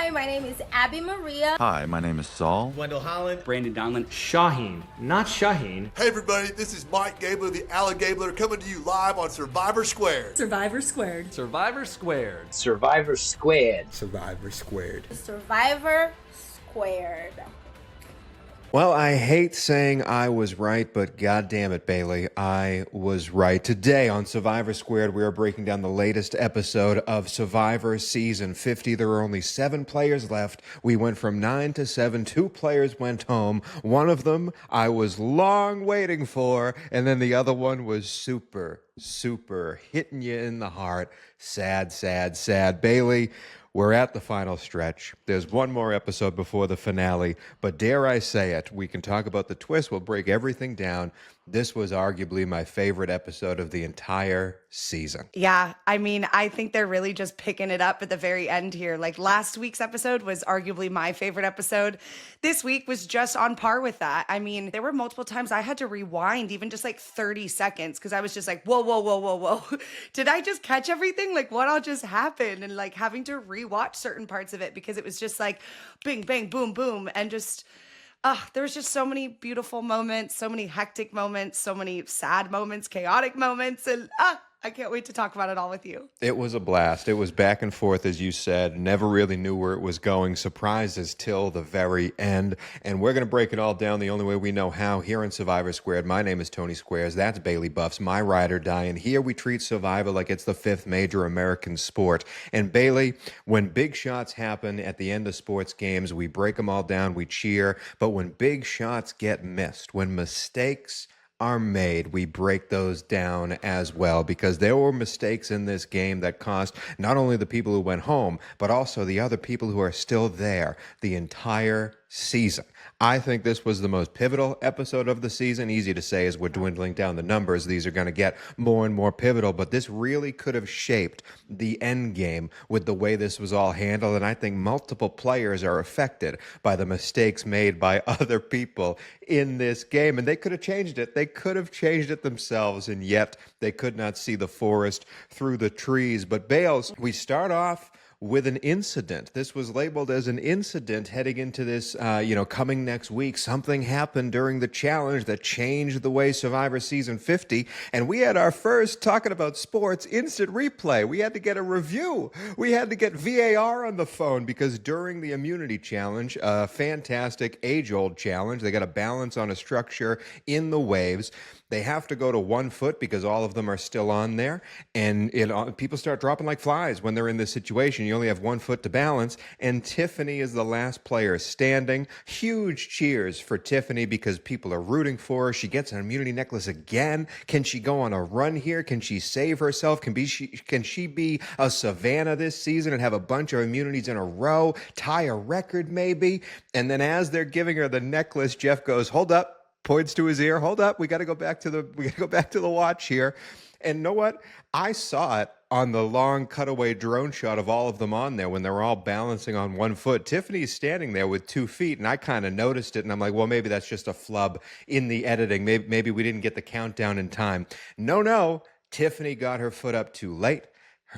Hi, my name is Abby Maria. Hi, my name is Saul. Wendell Holland. Brandon Donlin. Shaheen, not Shaheen. Hey everybody, this is Mike Gabler, the Alligabler, coming to you live on Survivor Squared. Survivor Squared. Survivor Squared. Survivor Squared. Survivor Squared. Survivor Squared. Well, I hate saying I was right, but God damn it, Bailey, I was right. Today on Survivor Squared, we are breaking down the latest episode of Survivor Season 50. There are only 7 players left. We went from 9 to 7. 2 players went home. One of them I was long waiting for, and then the other one was super hitting you in the heart. Sad, sad, sad. Bailey, we're at the final stretch. There's one more episode before the finale, but dare I say it, we can talk about the twist. We'll break everything down. This was arguably my favorite episode of the entire season. Yeah, I mean, I think they're really just picking it up at the very end here. Like last week's episode was arguably my favorite episode. This week was just on par with that. I mean, there were multiple times I had to rewind even just like 30 seconds because I was just like, whoa. Did I just catch everything? Like what all just happened? And like having to rewatch certain parts of it because it was just like bing, bang, boom, boom. And just... there was just so many beautiful moments, so many hectic moments, so many sad moments, chaotic moments, and I can't wait to talk about it all with you. It was a blast. It was back and forth, as you said. Never really knew where it was going. Surprises till the very end. And we're going to break it all down the only way we know how here in Survivor Squared. My name is Tony Squares. That's Bailey Buffs, my ride or die. And here we treat Survivor like it's the 5th major American sport. And Bailey, when big shots happen at the end of sports games, we break them all down, we cheer. But when big shots get missed, when mistakes are made, we break those down as well, because there were mistakes in this game that cost not only the people who went home, but also the other people who are still there the entire season. I think this was the most pivotal episode of the season. Easy to say as we're dwindling down the numbers. These are going to get more and more pivotal, but this really could have shaped the end game with the way this was all handled. And I think multiple players are affected by the mistakes made by other people in this game. And they could have changed it. They could have changed it themselves, and yet they could not see the forest through the trees. But Bales, we start off with an incident. This was labeled as an incident heading into this, coming next week. Something happened during the challenge that changed the way Survivor Season 50. And we had our first, talking about sports, instant replay. We had to get a review. We had to get VAR on the phone because during the immunity challenge, a fantastic age-old challenge, they got to balance on a structure in the waves. They have to go to 1 foot because all of them are still on there. And people start dropping like flies when they're in this situation. You only have 1 foot to balance. And Tiffany is the last player standing. Huge cheers for Tiffany because people are rooting for her. She gets an immunity necklace again. Can she go on a run here? Can she save herself? Can she be a Savannah this season and have a bunch of immunities in a row? Tie a record maybe? And then as they're giving her the necklace, Jeff goes, hold up. Points to his ear. Hold up. We got to go back to the watch here. And you know what? I saw it on the long cutaway drone shot of all of them on there when they're all balancing on 1 foot. Tiffany's standing there with 2 feet, and I kind of noticed it, and I'm like, well, maybe that's just a flub in the editing. Maybe we didn't get the countdown in time. No. Tiffany got her foot up too late.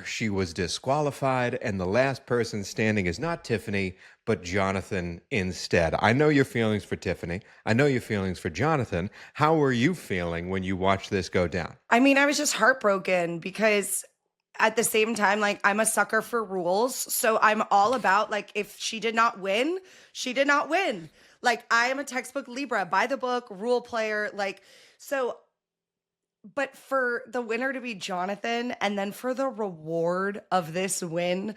She was disqualified, and the last person standing is not Tiffany, but Jonathan instead. I know your feelings for Tiffany. I know your feelings for Jonathan. How were you feeling when you watched this go down? I mean, I was just heartbroken because at the same time, like, I'm a sucker for rules. So I'm all about, like, if she did not win, she did not win. Like, I am a textbook Libra, by the book, rule player. Like, so... But for the winner to be Jonathan, and then for the reward of this win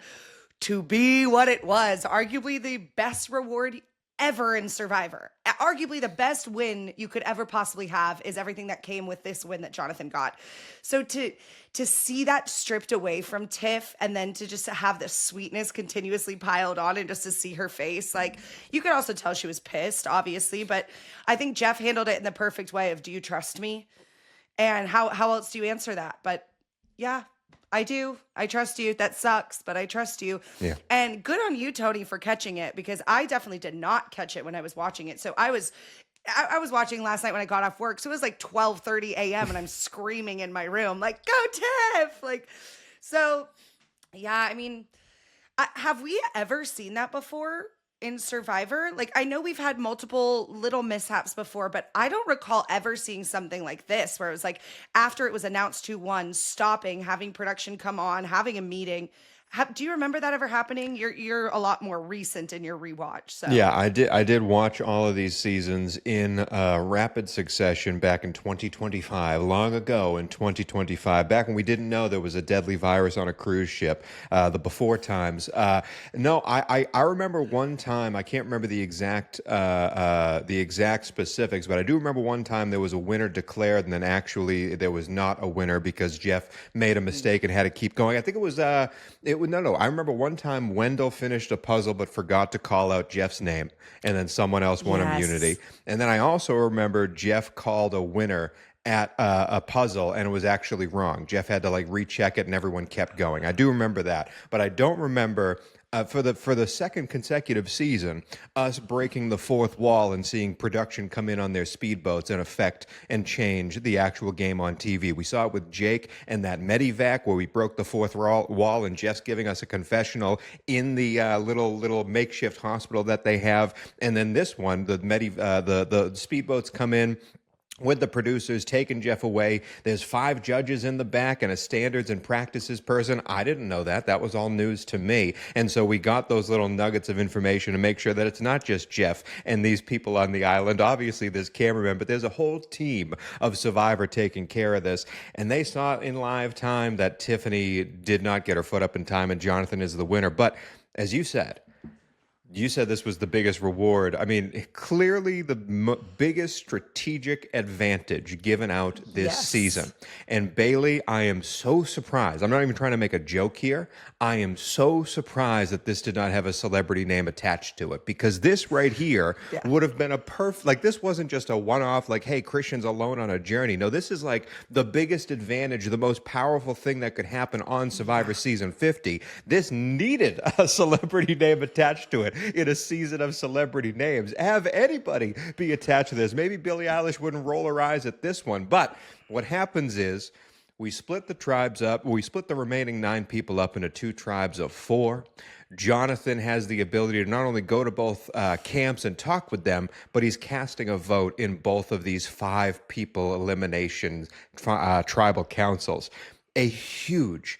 to be what it was, arguably the best reward ever in Survivor. Arguably the best win you could ever possibly have is everything that came with this win that Jonathan got. So to see that stripped away from Tiff, and then to just have the sweetness continuously piled on, and just to see her face, like, you could also tell she was pissed, obviously, but I think Jeff handled it in the perfect way of, do you trust me? And how else do you answer that? But yeah, I do. I trust you. That sucks, but I trust you. Yeah. And good on you, Tony, for catching it, because I definitely did not catch it when I was watching it. So I was watching last night when I got off work. So it was like 12:30 a.m. and I'm screaming in my room, like, go Tiff! Like, so yeah, I mean, Have we ever seen that before in Survivor? Like, I know we've had multiple little mishaps before, but I don't recall ever seeing something like this where it was like after it was announced who won, stopping, having production come on, having a meeting. Do you remember that ever happening? You're a lot more recent in your rewatch. So Yeah, I did watch all of these seasons in rapid succession back in 2025, long ago in 2025, back when we didn't know there was a deadly virus on a cruise ship, the before times. No, I remember one time, I can't remember the exact specifics, but I do remember one time there was a winner declared, and then actually there was not a winner because Jeff made a mistake and had to keep going. I think it was no. I remember one time Wendell finished a puzzle but forgot to call out Jeff's name, and then someone else won immunity. And then I also remember Jeff called a winner at a puzzle, and it was actually wrong. Jeff had to like recheck it, and everyone kept going. I do remember that, but I don't remember. For the second consecutive season, us breaking the fourth wall and seeing production come in on their speedboats and affect and change the actual game on TV. We saw it with Jake and that Medivac where we broke the fourth wall and Jeff's giving us a confessional in the little makeshift hospital that they have. And then this one, the speedboats come in with the producers taking Jeff away. There's 5 judges in the back and a standards and practices person. I didn't know that. That was all news to me. And so we got those little nuggets of information to make sure that it's not just Jeff and these people on the island. Obviously, there's cameramen, but there's a whole team of Survivor taking care of this. And they saw in live time that Tiffany did not get her foot up in time and Jonathan is the winner. But as you said this was the biggest reward. I mean, clearly the biggest strategic advantage given out this season. And Bailey, I am so surprised. I'm not even trying to make a joke here. I am so surprised that this did not have a celebrity name attached to it, because this right here would have been a perfect, like this wasn't just a one-off, like, hey, Christian's alone on a journey. No, this is like the biggest advantage, the most powerful thing that could happen on Survivor Season 50. This needed a celebrity name attached to it. In a season of celebrity names, have anybody be attached to this. Maybe Billie Eilish wouldn't roll her eyes at this one, but what happens is we split the tribes up. We split the remaining 9 people up into 2 tribes of 4. Jonathan has the ability to not only go to both camps and talk with them, but he's casting a vote in both of these 5 people elimination tribal councils. A huge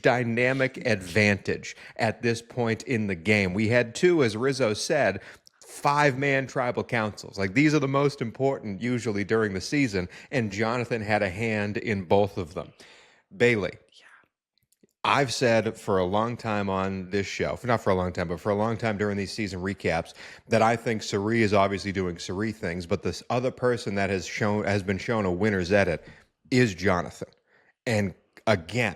dynamic advantage at this point in the game. We had 2, as Rizzo said, 5-man tribal councils. Like, these are the most important usually during the season, and Jonathan had a hand in both of them. Bailey, I've said for a long time on this show, not for a long time, but for a long time during these season recaps, that I think Siri is obviously doing Siri things, but this other person that has been shown a winner's edit is Jonathan. And again,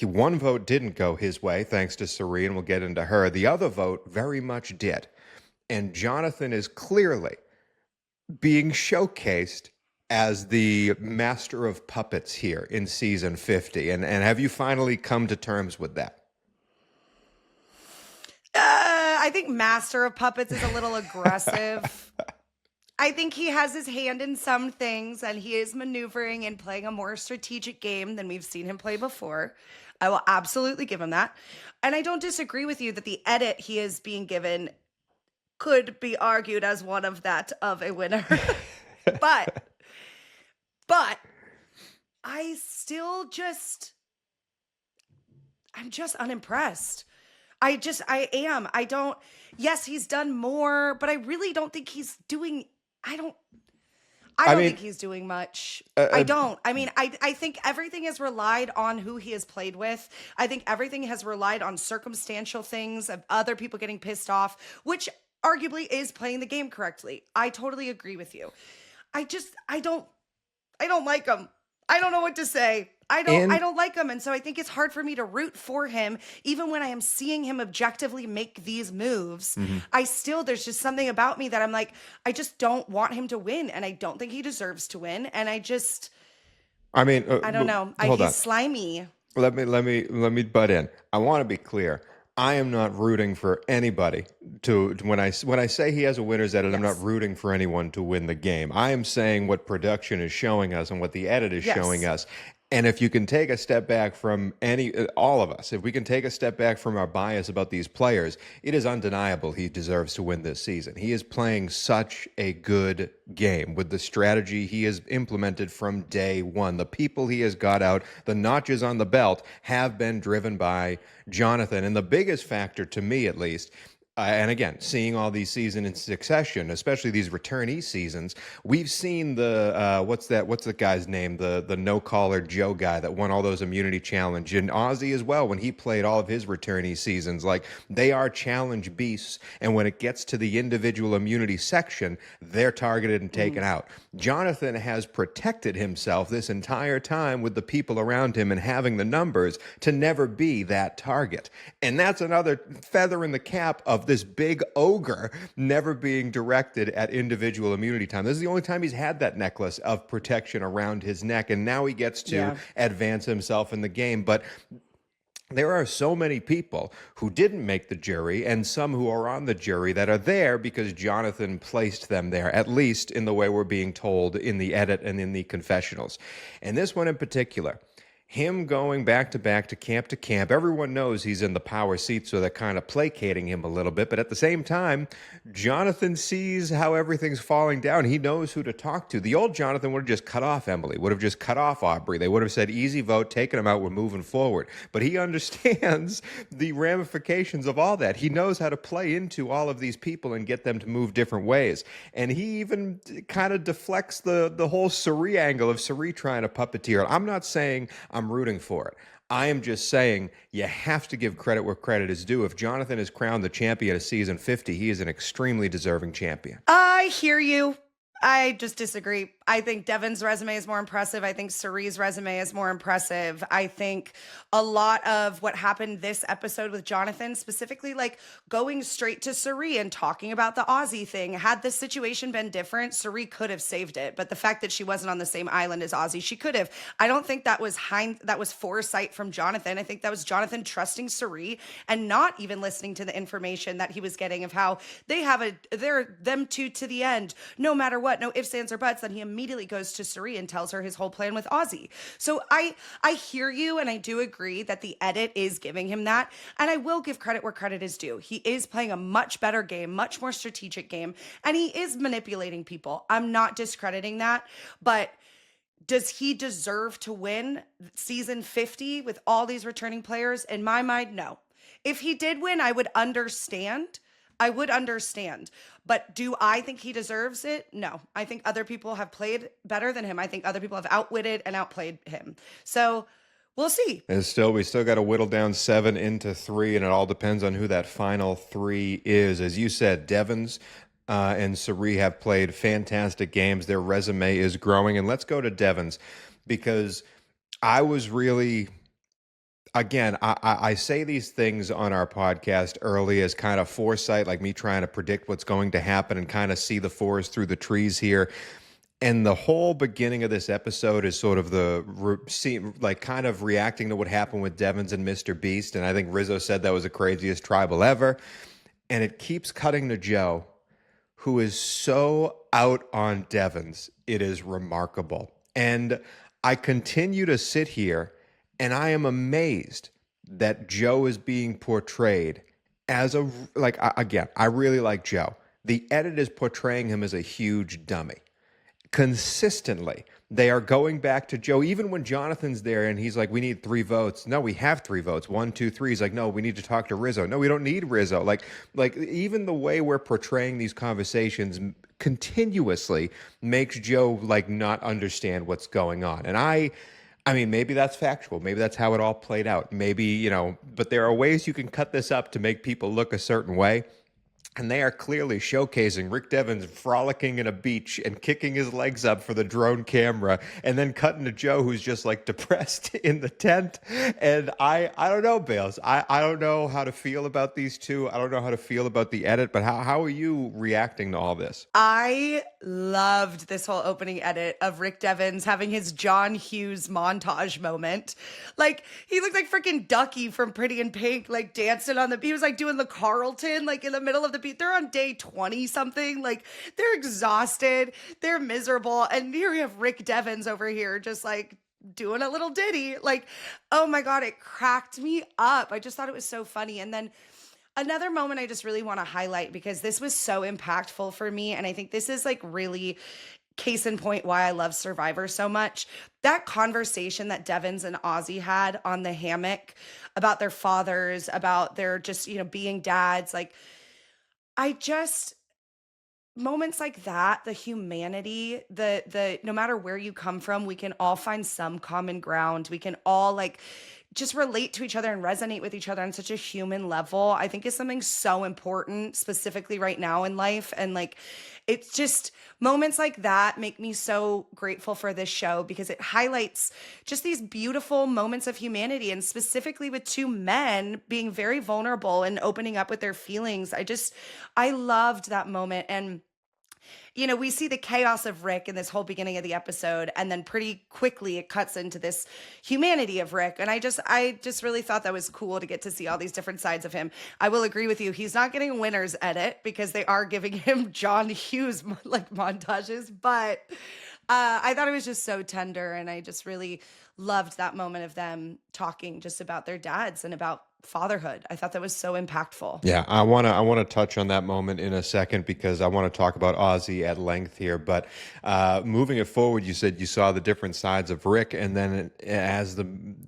one vote didn't go his way, thanks to Siri, and we'll get into her. The other vote very much did. And Jonathan is clearly being showcased as the master of puppets here in season 50. And have you finally come to terms with that? I think master of puppets is a little aggressive. I think he has his hand in some things, and he is maneuvering and playing a more strategic game than we've seen him play before. I will absolutely give him that. And I don't disagree with you that the edit he is being given could be argued as one of a winner. but I still I'm just unimpressed. I am. Yes, he's done more, but I really don't think he's doing, I don't think he's doing much. I don't. I mean, I think everything has relied on who he has played with. I think everything has relied on circumstantial things of other people getting pissed off, which arguably is playing the game correctly. I totally agree with you. I don't like him. I don't know what to say. I don't like him. And so I think it's hard for me to root for him. Even when I am seeing him objectively make these moves, there's just something about me that I'm like, I just don't want him to win. And I don't think he deserves to win. And I don't know. He's slimy. Let me butt in. I want to be clear. I am not rooting for anybody to when I say he has a winner's edit, I'm not rooting for anyone to win the game. I am saying what production is showing us and what the edit is showing us. And if you can take a step back from all of us, if we can take a step back from our bias about these players, it is undeniable he deserves to win this season. He is playing such a good game with the strategy he has implemented from day one. The people he has got out, the notches on the belt, have been driven by Jonathan. And the biggest factor, to me at least, and again, seeing all these seasons in succession, especially these returnee seasons, we've seen the what's the guy's name? The no collar Joe guy that won all those immunity challenge, and Ozzy as well when he played all of his returnee seasons. Like, they are challenge beasts, and when it gets to the individual immunity section, they're targeted and taken out. Jonathan has protected himself this entire time with the people around him and having the numbers to never be that target. And that's another feather in the cap of this big ogre never being directed at individual immunity time. This is the only time he's had that necklace of protection around his neck, and now he gets to advance himself in the game. But there are so many people who didn't make the jury and some who are on the jury that are there because Jonathan placed them there, at least in the way we're being told in the edit and in the confessionals. And this one in particular, him going back to camp, everyone knows he's in the power seat, so they're kind of placating him a little bit. But at the same time, Jonathan sees how everything's falling down. He knows who to talk to. The old Jonathan would have just cut off Emily, would have just cut off Aubrey. They would have said, easy vote, taken him out, we're moving forward. But he understands the ramifications of all that. He knows how to play into all of these people and get them to move different ways. And he even kind of deflects the whole Siri angle of Siri trying to puppeteer. I'm not saying I'm rooting for it. I am just saying you have to give credit where credit is due. If Jonathan is crowned the champion of season 50, he is an extremely deserving champion. I hear you. I just disagree. I think Devens' resume is more impressive. I think Siri's resume is more impressive. I think a lot of what happened this episode with Jonathan, specifically like going straight to Siri and talking about the Ozzy thing, had this situation been different, Siri could have saved it. But the fact that she wasn't on the same island as Ozzy, she could have. I don't think that was foresight from Jonathan. I think that was Jonathan trusting Siri and not even listening to the information that he was getting of how they're them two to the end, no matter what, no ifs, ands, or buts. Then he immediately goes to Siri and tells her his whole plan with Ozzy. So I hear you, and I do agree that the edit is giving him that. And I will give credit where credit is due. He is playing a much better game, much more strategic game, and he is manipulating people. I'm not discrediting that, but does he deserve to win season 50 with all these returning players? In my mind, no. If he did win, I would understand. But do I think he deserves it? No. I think other people have played better than him. I think other people have outwitted and outplayed him. So we'll see. And we still got to whittle down 7 into 3, and it all depends on who that final 3 is. As you said, Devens and Siri have played fantastic games. Their resume is growing. And let's go to Devens, because I was really... Again, I say these things on our podcast early as kind of foresight, like me trying to predict what's going to happen and kind of see the forest through the trees here. And the whole beginning of this episode is sort of kind of reacting to what happened with Devens and Mr. Beast. And I think Rizzo said that was the craziest tribal ever. And it keeps cutting to Joe, who is so out on Devens. It is remarkable. And I continue to sit here and I am amazed that Joe is being portrayed as I really like Joe. The edit is portraying him as a huge dummy. Consistently, they are going back to Joe, even when Jonathan's there and he's like, we need 3 votes. No, we have 3 votes. 1, 2, 3. He's like, no, we need to talk to Rizzo. No, we don't need Rizzo. Like even the way we're portraying these conversations continuously makes Joe not understand what's going on. And I mean, maybe that's factual. Maybe that's how it all played out. Maybe, but there are ways you can cut this up to make people look a certain way. And they are clearly showcasing Rick Devens frolicking in a beach and kicking his legs up for the drone camera, and then cutting to Joe, who's just depressed in the tent. And I don't know, Bales. I don't know how to feel about these two. I don't know how to feel about the edit, but how are you reacting to all this? I loved this whole opening edit of Rick Devens having his John Hughes montage moment. He looked like freaking Ducky from Pretty in Pink, dancing on the beat. He was doing the Carlton, in the middle of the beat. They're on day 20 something. They're exhausted. They're miserable. And here we have Rick Devens over here just doing a little ditty. Like, oh my God, it cracked me up. I just thought it was so funny. And then another moment I just really want to highlight, because this was so impactful for me. And I think this is like really case in point why I love Survivor so much. That conversation that Devens and Ozzy had on the hammock about their fathers, about their just, being dads. Like, moments like that, the humanity, the no matter where you come from, we can all find some common ground. We can all like just relate to each other and resonate with each other on such a human level. I think is something so important, specifically right now in life. And like, it's just moments like that make me so grateful for this show, because it highlights just these beautiful moments of humanity, and specifically with two men being very vulnerable and opening up with their feelings. I loved that moment. And we see the chaos of Rick in this whole beginning of the episode, and then pretty quickly it cuts into this humanity of Rick. And I just really thought that was cool to get to see all these different sides of him. I will agree with you. He's not getting a winner's edit because they are giving him John Hughes like montages, but I thought it was just so tender, and I just really loved that moment of them talking just about their dads and about fatherhood. I thought that was so impactful. Yeah, I want to touch on that moment in a second, because I want to talk about Ozzy at length here. But moving it forward, you said you saw the different sides of Rick, and then as the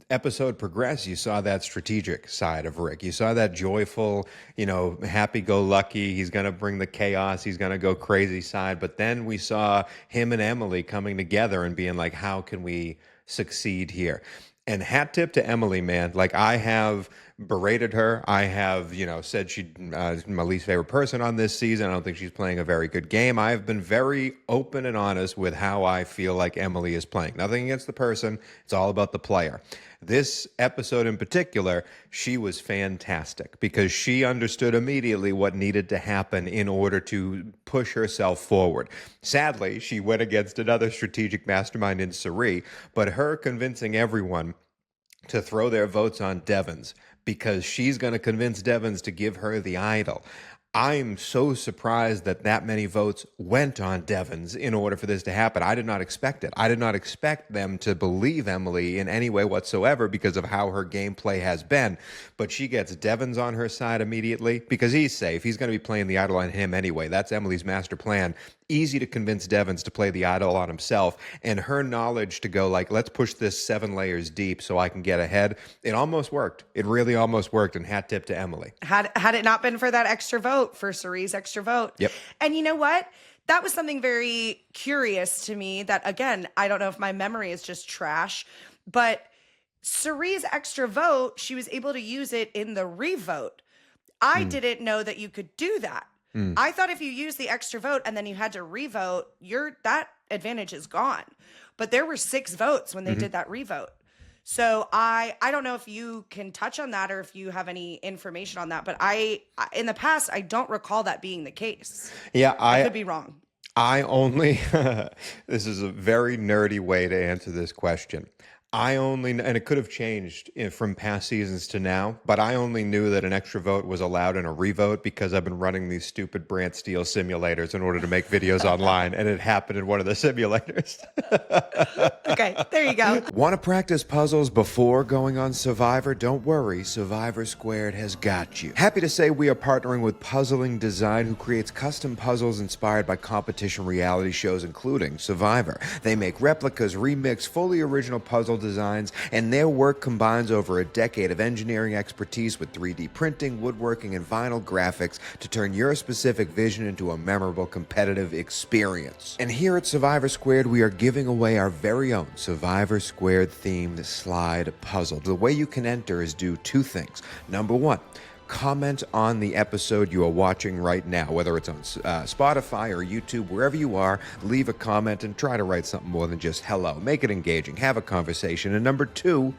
episode progressed, you saw that strategic side of Rick. You saw that joyful, happy-go-lucky, he's going to bring the chaos, he's going to go crazy side. But then we saw him and Emily coming together and being like, how can we succeed here? And hat tip to Emily, man. Like, I have berated her. I have, said she's my least favorite person on this season. I don't think she's playing a very good game. I have been very open and honest with how I feel like Emily is playing. Nothing against the person. It's all about the player. This episode in particular, she was fantastic, because she understood immediately what needed to happen in order to push herself forward. Sadly, she went against another strategic mastermind in Siri, but her convincing everyone to throw their votes on Devens because she's going to convince Devens to give her the idol. I'm so surprised that many votes went on Devens in order for this to happen. I did not expect it. I did not expect them to believe Emily in any way whatsoever because of how her gameplay has been. But she gets Devens on her side immediately because he's safe. He's going to be playing the idol on him anyway. That's Emily's master plan. Easy to convince Devens to play the idol on himself, and her knowledge to go like, let's push this 7 layers deep so I can get ahead. It almost worked. It really almost worked, and hat tip to Emily. Had it not been for that extra vote, for Cerise's extra vote. Yep. And you know what? That was something very curious to me that, again, I don't know if my memory is just trash, but Cerise's extra vote, she was able to use it in the revote. I didn't know that you could do that. I thought if you use the extra vote and then you had to revote, that advantage is gone. But there were 6 votes when they did that revote. So I don't know if you can touch on that or if you have any information on that. But in the past, I don't recall that being the case. Yeah, I could be wrong. I only, this is a very nerdy way to answer this question. And it could have changed from past seasons to now, but I only knew that an extra vote was allowed in a revote because I've been running these stupid Brant Steele simulators in order to make videos online, and it happened in one of the simulators. Okay, there you go. Want to practice puzzles before going on Survivor? Don't worry, Survivor Squared has got you. Happy to say we are partnering with Puzzling Design, who creates custom puzzles inspired by competition reality shows, including Survivor. They make replicas, remix, fully original puzzle designs, and their work combines over a decade of engineering expertise with 3D printing, woodworking, and vinyl graphics to turn your specific vision into a memorable competitive experience. And here at Survivor Squared, we are giving away our very own Survivor Squared themed slide puzzle. The way you can enter is do 2 things. Number 1, comment on the episode you are watching right now, whether it's on Spotify or YouTube, wherever you are. Leave a comment and try to write something more than just hello. Make it engaging. Have a conversation. And number 2,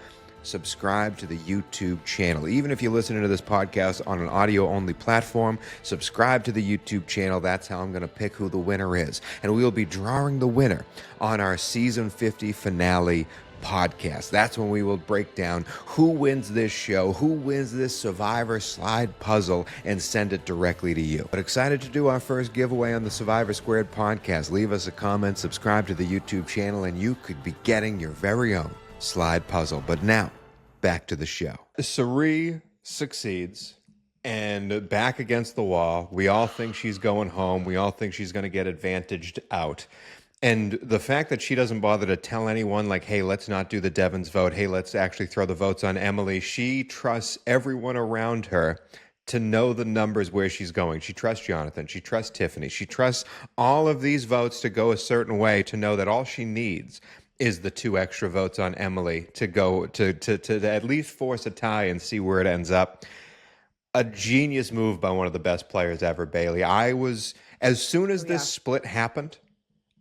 subscribe to the YouTube channel. Even if you're listening to this podcast on an audio-only platform, subscribe to the YouTube channel. That's how I'm going to pick who the winner is. And we will be drawing the winner on our Season 50 finale podcast. That's when we will break down who wins this show, who wins this Survivor slide puzzle, and send it directly to you. But excited to do our first giveaway on the Survivor Squared podcast. Leave us a comment, subscribe to the YouTube channel, and you could be getting your very own slide puzzle. But now, back to the show. Siri succeeds. And back against the wall, we all think she's going home. We all think she's going to get advantaged out. And the fact that she doesn't bother to tell anyone, like, hey, let's not do the Devens vote. Hey, let's actually throw the votes on Emily. She trusts everyone around her to know the numbers where she's going. She trusts Jonathan. She trusts Tiffany. She trusts all of these votes to go a certain way, to know that all she needs is the 2 extra votes on Emily to go to at least force a tie and see where it ends up. A genius move by one of the best players ever, Bailey. As soon as this split happened,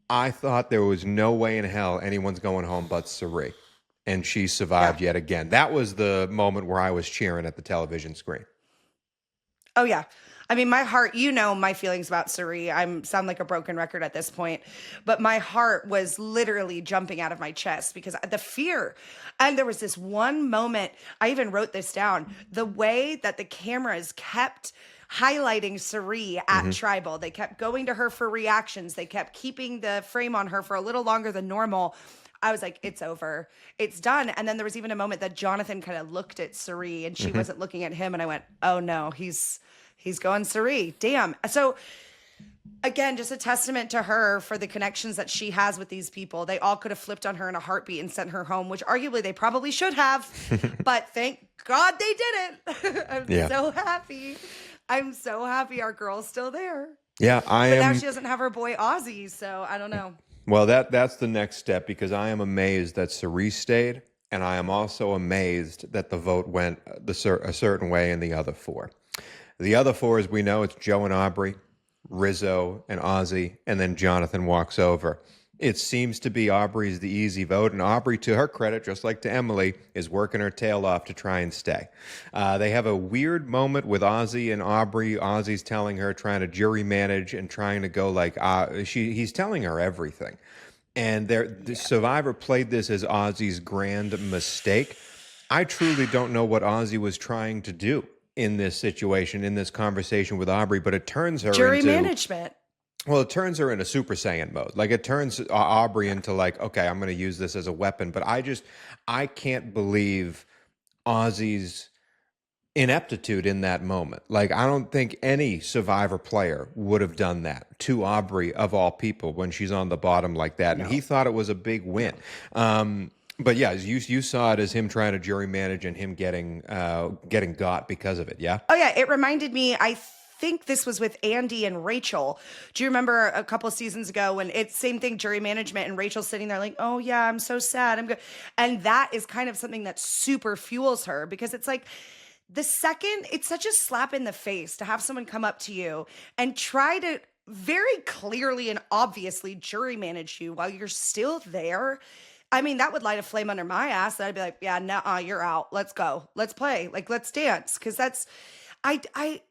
I thought there was no way in hell anyone's going home but Siri. And she survived yet again. That was the moment where I was cheering at the television screen. Oh, yeah. I mean, my heart, you know my feelings about Siri. I sound like a broken record at this point, but my heart was literally jumping out of my chest because the fear. And there was this one moment, I even wrote this down, the way that the cameras kept highlighting Siri at Tribal. They kept going to her for reactions. They kept keeping the frame on her for a little longer than normal. I was like, it's over. It's done. And then there was even a moment that Jonathan kind of looked at Siri and she wasn't looking at him. And I went, oh no, he's going Siri. Damn. So again, just a testament to her for the connections that she has with these people. They all could have flipped on her in a heartbeat and sent her home, which arguably they probably should have. But thank God they didn't. I'm so happy. I'm so happy our girl's still there. Yeah, But now she doesn't have her boy Ozzy, so I don't know. Well, that's the next step, because I am amazed that Siri stayed, and I am also amazed that the vote went a certain way in the other 4. The other 4, as we know, it's Joe and Aubrey, Rizzo and Ozzy, and then Jonathan walks over. It seems to be Aubrey's the easy vote, and Aubrey, to her credit, just like to Emily, is working her tail off to try and stay. They have a weird moment with Ozzy and Aubrey. Ozzy's telling her, trying to jury manage and trying to go like, he's telling her everything. And the Survivor played this as Ozzy's grand mistake. I truly don't know what Ozzy was trying to do in this situation, in this conversation with Aubrey, but it turns her Jury into management. Well, it turns her into Super Saiyan mode. Like, it turns Aubrey into like, okay, I'm going to use this as a weapon. But I can't believe Ozzy's ineptitude in that moment. Like, I don't think any Survivor player would have done that to Aubrey, of all people, when she's on the bottom like that. And he thought it was a big win. But yeah, you saw it as him trying to jury manage and him getting got because of it. Yeah. Oh yeah, it reminded me. I think this was with Andy and Rachel. Do you remember a couple seasons ago when it's same thing, jury management, and Rachel's sitting there like, oh yeah, I'm so sad. I'm good. And that is kind of something that super fuels her, because it's like, it's such a slap in the face to have someone come up to you and try to very clearly and obviously jury manage you while you're still there. I mean, that would light a flame under my ass. I'd be like, yeah, nah, you're out. Let's go. Let's play. Like, let's dance. Cause that's, I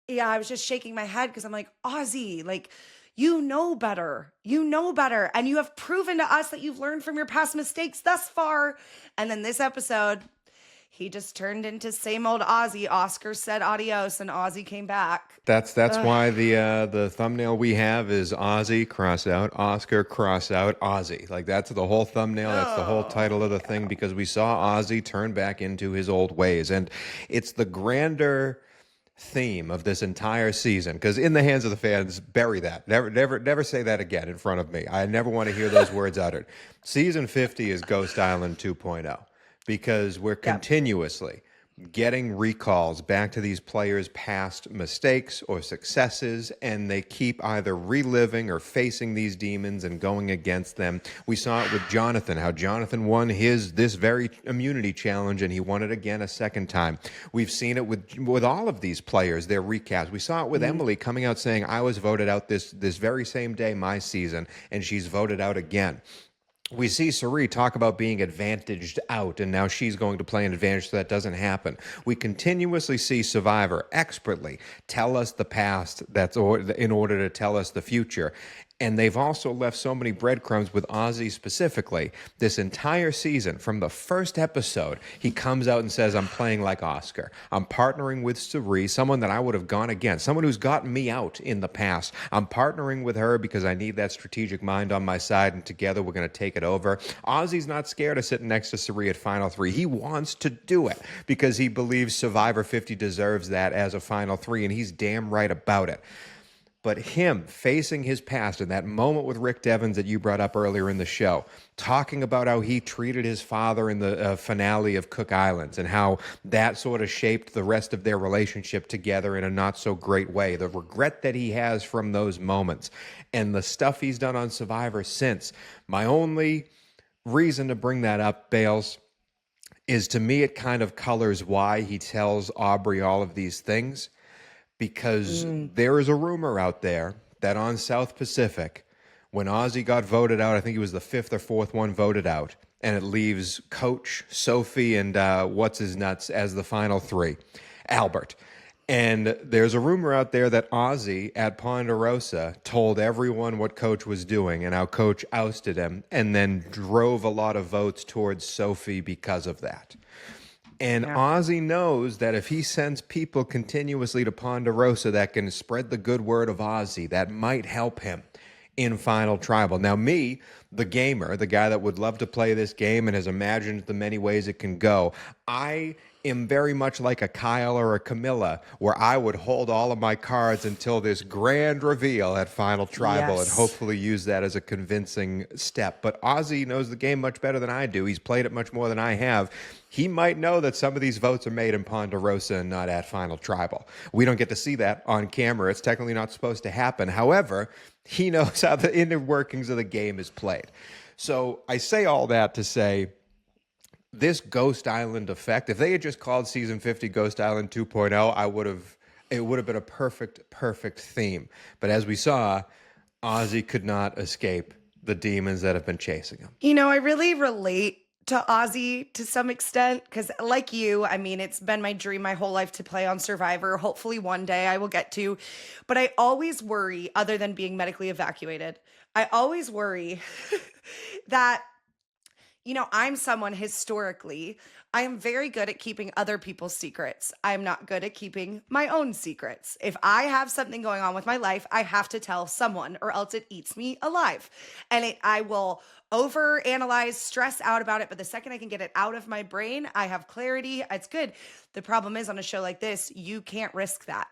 was just shaking my head because I'm like, Ozzy, like, you know better. You know better. And you have proven to us that you've learned from your past mistakes thus far. And then this episode, he just turned into same old Ozzy. Oscar said adios and Ozzy came back. That's why the thumbnail we have is Ozzy, cross out, Oscar, cross out, Ozzy. Like, that's the whole thumbnail. That's the whole title of the thing, because we saw Ozzy turn back into his old ways. And it's the grander theme of this entire season, because in the hands of the fans, bury that. Never say that again in front of me. I never want to hear those words uttered. Season 50 is Ghost Island 2.0, because we're continuously getting recalls back to these players' past mistakes or successes, and they keep either reliving or facing these demons and going against them. We saw it with Jonathan, how Jonathan won this very immunity challenge, and he won it again a second time. We've seen it with all of these players, their recaps. We saw it with Emily coming out saying, I was voted out this very same day, my season, and she's voted out again. We see Siri talk about being advantaged out, and now she's going to play an advantage so that doesn't happen. We continuously see Survivor expertly tell us the past in order to tell us the future. And they've also left so many breadcrumbs with Ozzy specifically. This entire season, from the first episode, he comes out and says, I'm playing like Oscar. I'm partnering with Siri, someone that I would have gone against, someone who's gotten me out in the past. I'm partnering with her because I need that strategic mind on my side, and together we're going to take it over. Ozzy's not scared of sitting next to Siri at Final 3. He wants to do it because he believes Survivor 50 deserves that as a Final 3, and he's damn right about it. But him facing his past in that moment with Rick Devens that you brought up earlier in the show, talking about how he treated his father in the finale of Cook Islands and how that sort of shaped the rest of their relationship together in a not so great way, the regret that he has from those moments and the stuff he's done on Survivor since. My only reason to bring that up, Bales, is to me it kind of colors why he tells Aubrey all of these things. Because there is a rumor out there that on South Pacific, when Ozzy got voted out, I think he was the fifth or fourth one voted out, and it leaves Coach, Sophie, and what's-his-nuts as the final three, Albert. And there's a rumor out there that Ozzy at Ponderosa told everyone what Coach was doing and how Coach ousted him, and then drove a lot of votes towards Sophie because of that. And Ozzy knows that if he sends people continuously to Ponderosa that can spread the good word of Ozzy, that might help him in Final Tribal. Now, me, the gamer, the guy that would love to play this game and has imagined the many ways it can go, I am very much like a Kyle or a Camilla, where I would hold all of my cards until this grand reveal at Final Tribal and hopefully use that as a convincing step. But Ozzy knows the game much better than I do. He's played it much more than I have. He might know that some of these votes are made in Ponderosa and not at Final Tribal. We don't get to see that on camera. It's technically not supposed to happen. However, he knows how the inner workings of the game is played. So I say all that to say, this Ghost Island effect, if they had just called season 50 Ghost Island 2.0, it would have been a perfect theme. But as we saw, Ozzy could not escape the demons that have been chasing him. You know, I really relate to Ozzy to some extent because, like you, I mean, it's been my dream my whole life to play on Survivor. Hopefully one day I will get to. But I always worry, other than being medically evacuated, I always worry that, you know, I'm someone historically, I am very good at keeping other people's secrets. I'm not good at keeping my own secrets. If I have something going on with my life, I have to tell someone or else it eats me alive. And I will overanalyze, stress out about it. But the second I can get it out of my brain, I have clarity. It's good. The problem is on a show like this, you can't risk that.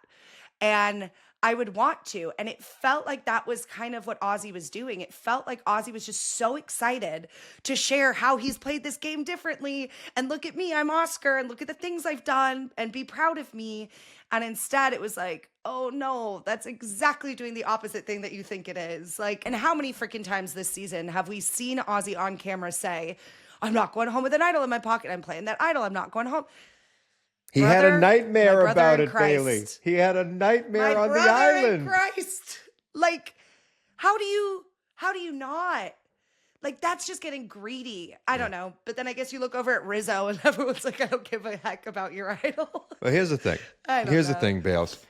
And I would want to. And it felt like that was kind of what Ozzy was doing. It felt like Ozzy was just so excited to share how he's played this game differently. And look at me, I'm Oscar, and look at the things I've done, and be proud of me. And instead it was like, oh no, that's exactly doing the opposite thing that you think it is. Like, and how many freaking times this season have we seen Ozzy on camera say, I'm not going home with an idol in my pocket. I'm playing that idol. I'm not going home. He had a nightmare about it, Bailey. He had a nightmare on the island. Christ. Like, how do you not? Like, that's just getting greedy. I don't know. But then I guess you look over at Rizzo and everyone's like, I don't give a heck about your idol. Well, here's the thing. The thing, Bales.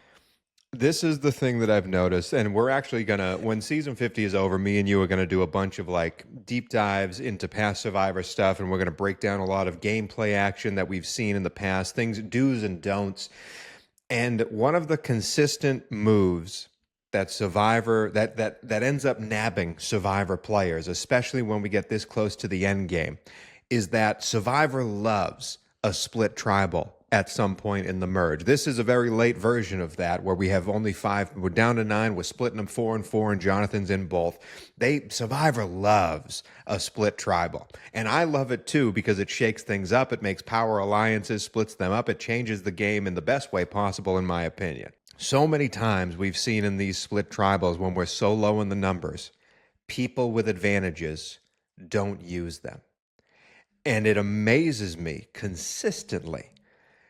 This is the thing that I've noticed, and we're actually gonna, when season 50 is over, me and you are gonna do a bunch of like deep dives into past Survivor stuff, and we're gonna break down a lot of gameplay action that we've seen in the past, things, do's and don'ts. And one of the consistent moves that Survivor, that ends up nabbing Survivor players, especially when we get this close to the end game, is that Survivor loves a split tribal at some point in the merge. This is a very late version of that, where we have only 5. We're down to 9. We're splitting them 4 and 4, and Jonathan's in both. Survivor loves a split tribal. And I love it too, because it shakes things up. It makes power alliances, splits them up. It changes the game in the best way possible, in my opinion. So many times we've seen in these split tribals, when we're so low in the numbers, people with advantages don't use them. And it amazes me consistently.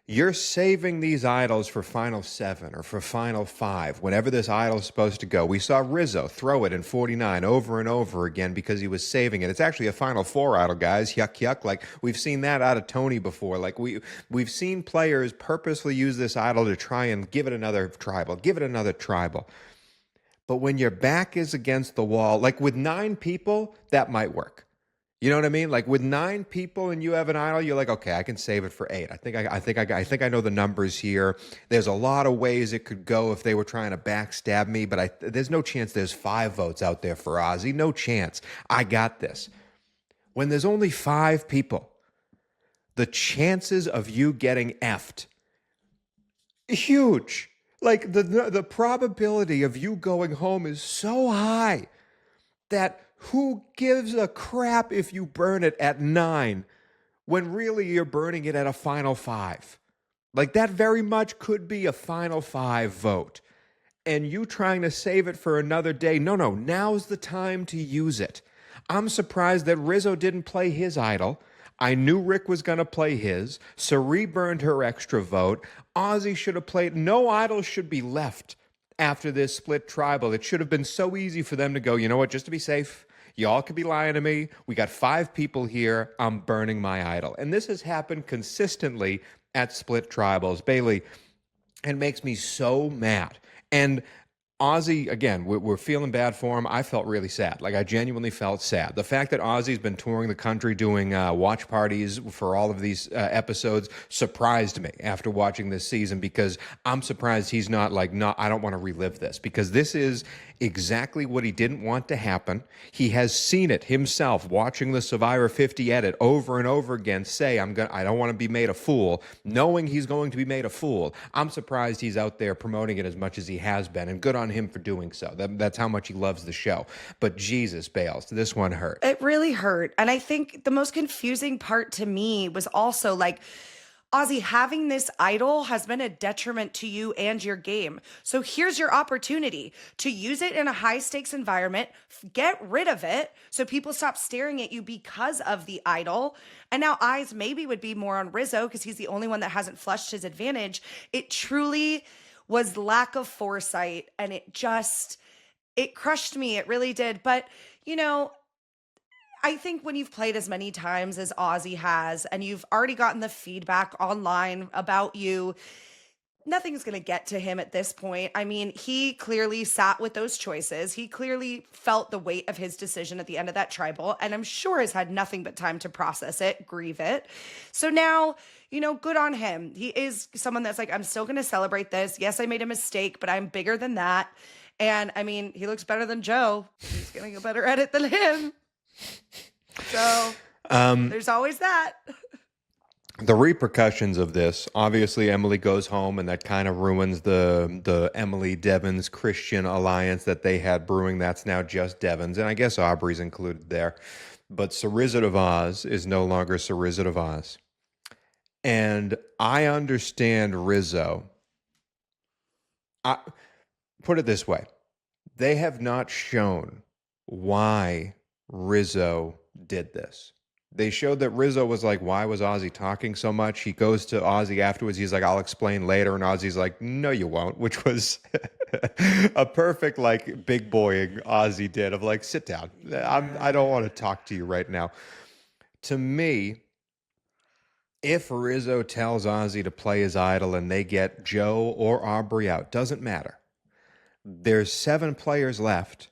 You're saving these idols for Final 7 or for Final 5, whenever this idol is supposed to go. We saw Rizzo throw it in 49 over and over again because he was saving it. It's actually a Final 4 idol, guys. Yuck, yuck. Like, we've seen that out of Tony before. Like, we've seen players purposely use this idol to try and give it another tribal, give it another tribal. But when your back is against the wall, like with 9 people, that might work. You know what I mean? Like with 9 people and you have an idol, you're like, okay, I can save it for 8. I think I know the numbers here. There's a lot of ways it could go if they were trying to backstab me, but there's no chance there's 5 votes out there for Ozzy. No chance. I got this. When there's only 5 people, the chances of you getting effed, huge. Like the probability of you going home is so high that who gives a crap if you burn it at 9 when really you're burning it at a final 5? Like that very much could be a final 5 vote. And you trying to save it for another day. No, now's the time to use it. I'm surprised that Rizzo didn't play his idol. I knew Rick was going to play his. Siri burned her extra vote. Ozzy should have played. No idol should be left after this split tribal. It should have been so easy for them to go, you know what, just to be safe, y'all could be lying to me. We got 5 people here. I'm burning my idol. And this has happened consistently at split tribals. Bailey, it makes me so mad. And Ozzy, again, we're feeling bad for him. I felt really sad. Like, I genuinely felt sad. The fact that Ozzy's been touring the country doing watch parties for all of these episodes surprised me after watching this season, because I'm surprised he's not like, no, I don't want to relive this, because this is exactly what he didn't want to happen. He has seen it himself, watching the Survivor 50 edit over and over again, say, I don't want to be made a fool, knowing he's going to be made a fool. I'm surprised he's out there promoting it as much as he has been, and good on him for doing so. That's how much he loves the show. But Jesus, Bales, this one hurt. It really hurt. And I think the most confusing part to me was also like, Ozzy, having this idol has been a detriment to you and your game. So here's your opportunity to use it in a high stakes environment, get rid of it so people stop staring at you because of the idol. And now eyes maybe would be more on Rizzo because he's the only one that hasn't flushed his advantage. It truly was lack of foresight, and it crushed me. It really did. But, you know, I think when you've played as many times as Ozzy has, and you've already gotten the feedback online about you, nothing's going to get to him at this point. I mean, he clearly sat with those choices. He clearly felt the weight of his decision at the end of that tribal, and I'm sure has had nothing but time to process it, grieve it. So now, you know, good on him. He is someone that's like, I'm still going to celebrate this. Yes, I made a mistake, but I'm bigger than that. And I mean, he looks better than Joe. He's getting a better edit than him. So there's always that. The repercussions of this, obviously Emily goes home, and that kind of ruins the Emily Devens Christian alliance that they had brewing. That's now just Devens, and I guess Aubrey's included there. But Sarizit of Oz is no longer Sarizit of Oz. And I understand Rizzo. Put it this way. They have not shown why Rizzo did this. They showed that Rizzo was like, why was Ozzy talking so much? He goes to Ozzy afterwards. He's like, I'll explain later. And Ozzy's like, no, you won't, which was a perfect, like, big boying Ozzy did of like, sit down. I don't want to talk to you right now. To me, if Rizzo tells Ozzy to play his idol and they get Joe or Aubrey out, doesn't matter. There's 7 players left.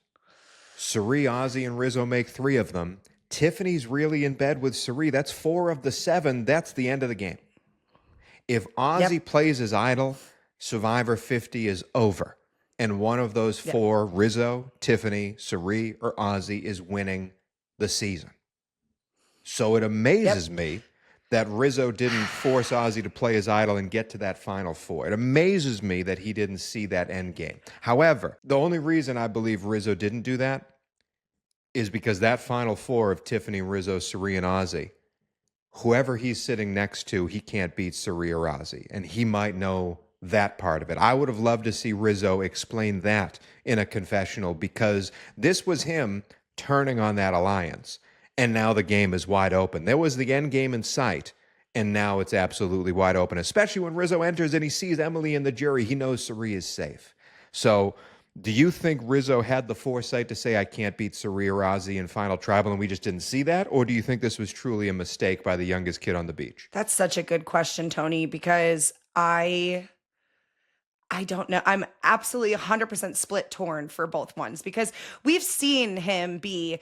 Siri, Ozzy, and Rizzo make 3 of them. Tiffany's really in bed with Siri. That's 4 of the 7. That's the end of the game. If Ozzy plays his idol, Survivor 50 is over. And one of those 4, Rizzo, Tiffany, Siri, or Ozzy, is winning the season. So it amazes me that Rizzo didn't force Ozzy to play his idol and get to that final 4. It amazes me that he didn't see that end game. However, the only reason I believe Rizzo didn't do that is because that final 4 of Tiffany, Rizzo, Siri, and Ozzy, whoever he's sitting next to, he can't beat Siri or Ozzy, and he might know that part of it. I would have loved to see Rizzo explain that in a confessional, because this was him turning on that alliance. And now the game is wide open. There was the end game in sight, and now it's absolutely wide open, especially when Rizzo enters and he sees Emily in the jury. He knows Siri is safe. So do you think Rizzo had the foresight to say, I can't beat Siri or Ozzy in Final Tribal, and we just didn't see that? Or do you think this was truly a mistake by the youngest kid on the beach? That's such a good question, Tony, because I I don't know. I'm absolutely 100% split torn for both ones because we've seen him be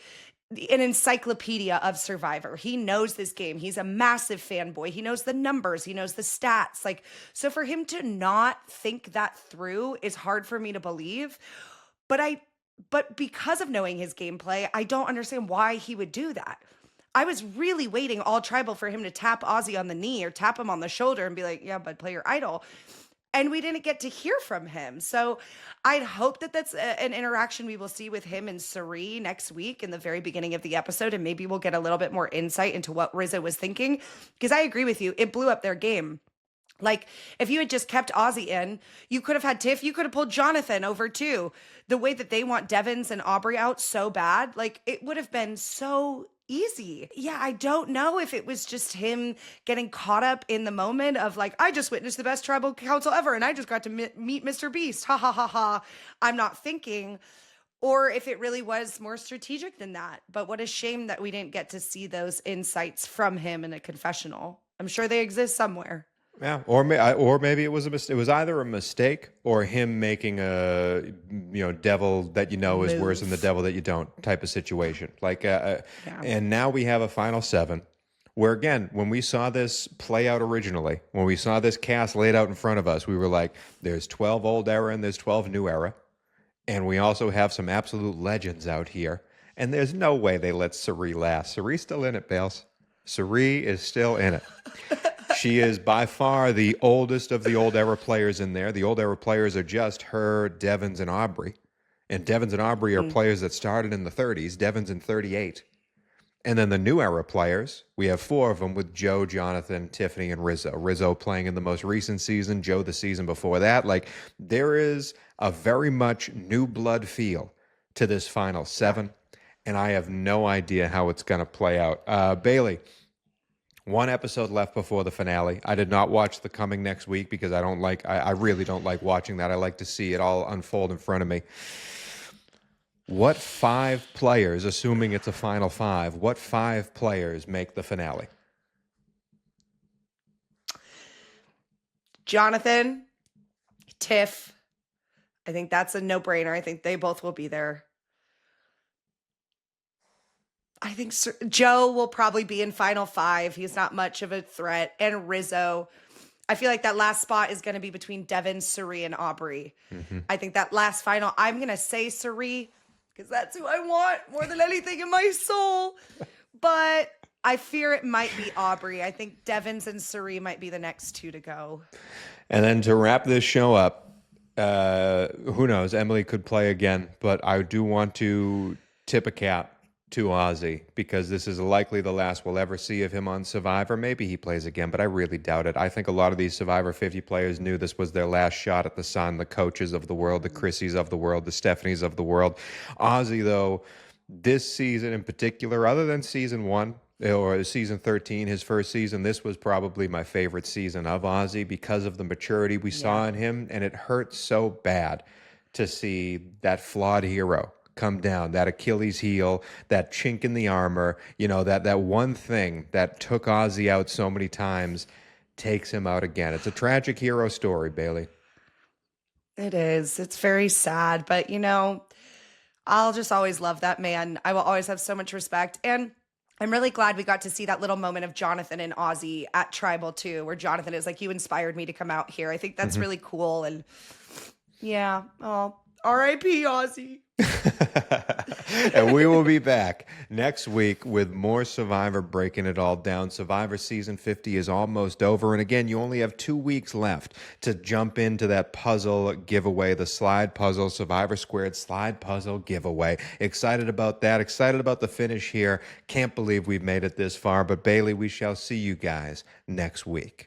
an encyclopedia of Survivor. He knows this game. He's a massive fanboy. He knows the numbers. He knows the stats. Like, so for him to not think that through is hard for me to believe. But because of knowing his gameplay, I don't understand why he would do that. I was really waiting all tribal for him to tap Ozzy on the knee or tap him on the shoulder and be like, yeah, bud, play your idol. And we didn't get to hear from him. So I'd hope that that's an interaction we will see with him and Siri next week in the very beginning of the episode. And maybe we'll get a little bit more insight into what Rizzo was thinking. Because I agree with you. It blew up their game. Like, if you had just kept Ozzy in, you could have had Tiff, you could have pulled Jonathan over too. The way that they want Devens and Aubrey out so bad, like, it would have been so easy. Yeah, I don't know if it was just him getting caught up in the moment of like, I just witnessed the best tribal council ever and I just got to meet Mr. Beast. Ha ha ha ha. I'm not thinking. Or if it really was more strategic than that. But what a shame that we didn't get to see those insights from him in a confessional. I'm sure they exist somewhere. Yeah, or maybe it was a mistake. It was either a mistake or him making a devil that you know is worse than the devil that you don't type of situation. Like, and now we have a final 7, where again, when we saw this play out originally, when we saw this cast laid out in front of us, we were like, "There's 12 old era and there's 12 new era," and we also have some absolute legends out here. And there's no way they let Siri last. Siri's still in it, Bales. Siri is still in it. She is by far the oldest of the old era players in there. The old era players are just her, Devens, and Aubrey. And Devens and Aubrey are players that started in the 30s, Devens in 38. And then the new era players, we have 4 of them with Joe, Jonathan, Tiffany, and Rizzo. Rizzo playing in the most recent season, Joe the season before that. Like, there is a very much new blood feel to this final 7. And I have no idea how it's going to play out. Bailey, 1 episode left before the finale. I did not watch the coming next week because I really don't like watching that. I like to see it all unfold in front of me. What 5 players, assuming it's a final 5, what 5 players make the finale? Jonathan, Tiff. I think that's a no-brainer. I think they both will be there. I think Joe will probably be in final 5. He's not much of a threat. And Rizzo. I feel like that last spot is going to be between Devin, Siri, and Aubrey. Mm-hmm. I think that last final, I'm going to say Siri because that's who I want more than anything in my soul. But I fear it might be Aubrey. I think Devens and Siri might be the next 2 to go. And then to wrap this show up, who knows? Emily could play again, but I do want to tip a cap to Ozzy because this is likely the last we'll ever see of him on Survivor. Maybe he plays again, but I really doubt it. I think a lot of these Survivor 50 players knew this was their last shot at the sun, the coaches of the world, the Chrissies of the world, the Stephanies of the world. Ozzy, though, this season in particular, other than season 1 or season 13, his first season, this was probably my favorite season of Ozzy because of the maturity we saw in him, and it hurt so bad to see that flawed hero come down, that Achilles heel, that chink in the armor, that one thing that took Ozzy out so many times takes him out again. It's a tragic hero story, Bailey. It is. It's very sad, but I'll just always love that man. I will always have so much respect. And I'm really glad we got to see that little moment of Jonathan and Ozzy at Tribal too, where Jonathan is like, you inspired me to come out here. I think that's really cool. And R.I.P. Ozzy. And we will be back next week with more Survivor, breaking it all down. Survivor season 50 is almost over. And again, you only have 2 weeks left to jump into that puzzle giveaway, the slide puzzle, Survivor Squared slide puzzle giveaway. Excited about that. Excited about the finish here. Can't believe we've made it this far. But Bailey, we shall see you guys next week.